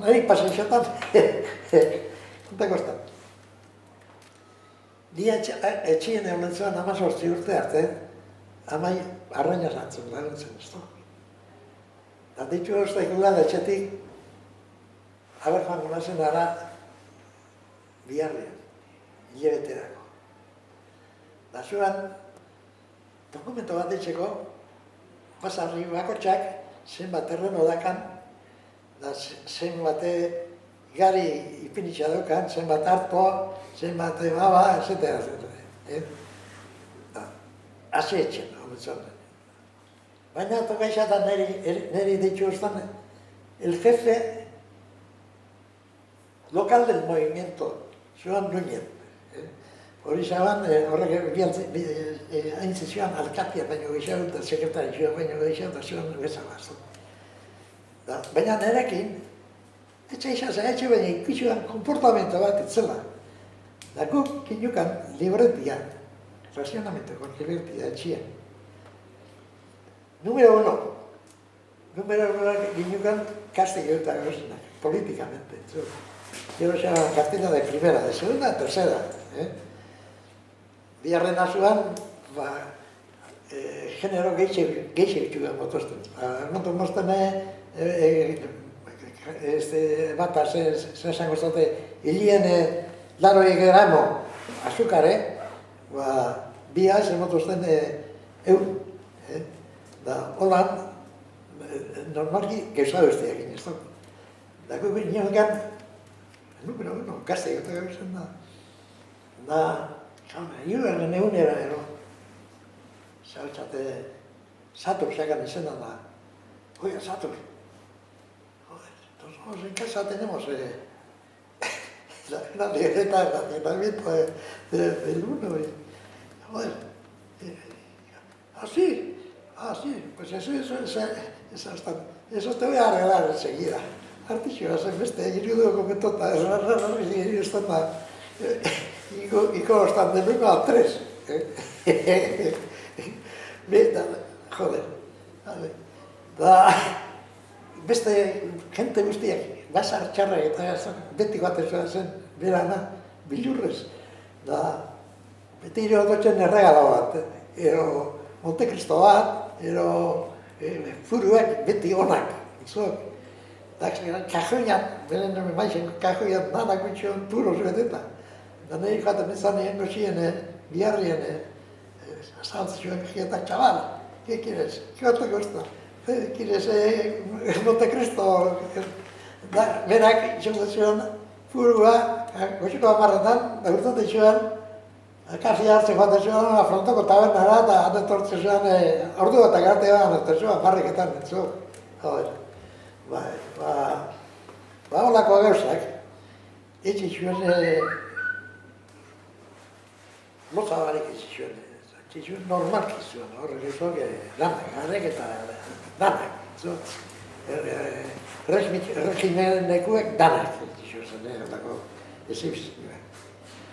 Nari paseixotan, kontako ez da. Ni etxien egon zuen 18 urte arte, amai arraina zantzun laguntzen, ez da. Da ditu uste ikulan etxetik, haber joan gunazen ara biharrean, hilebeterako. Da zuen, dokumento bat ditxeko, pasarri bakotxak, zenbat terreno dakan, da zenbat gari ipinitxa daukan, zenbat hartoa, zenbat baba, etc. Hasi etxen, honetan. Baina tokaixatan niri ditxu ustan, el jefe local del movimiento, Joan Núñez. Hori zaban, horrek hain zizioan alkatia baino gehiago, eta sekretari joan baino gehiago, eta Joan bezala. Baina nirekin, etxe etxe baina ikusuan komportamento bat itzela. Da guk ginukan libretia, razionamentoko libretia etxean. Número 1. Número 1 ginukan Castelló eta Gauzenak, políticamente. Yo se llama cartilla de primera, de segunda, de tercera. Biharren azuan, genero gehiago txugan motozten. Monto mozten bat esango zate, hilien laroi gramo azukare, bia esan motozten eun. Da, holan, normalki geusau ez diagin, ez da. Da, guk niogan, número 1, Castelló eta Gauzen da, hirugarren egunera, zautzate, Satur sacan izena da. Oiga, Satur, entonces en casa tenemos la libreta de racionamiento del 1. Joder, así, pues eso te voy a arreglar enseguida. Artixoa zen beste, irudu komentota, estan da, iko ostan denuko a 3. Joder, da, beste jente guztiak, basar txarrak eta beti batezoa zen, berana, bilurrez. Da, beti iro dotzen erregala bat, ero Montekristo bat, ero furuak beti onak, izuak. Kajoian, beren maixen kajoian nanak bitxoan puros beteta. Da nahi jaten izan egin gozien biharrien saltzioak jietak txabal. ¿Qué quieres? ¿Qué otro gusta? ¿Quieres Montekristo? Berak itxongo zuen furua, goxiko amarretan, da gurtate zuen, kafia hartzen joan zuen, afrontoko tabernara, eta anetortzen zuen, ordu bat agartea anetortzen zuen, barriketan, entzu. Holako gauzak, etxe zuen, lotza barik etxe zuen, etxe zuen normalki zuen, horrek ezok, lanak, harrek eta danak, regimenekuek danak etxe zuen, holako ezibizioa.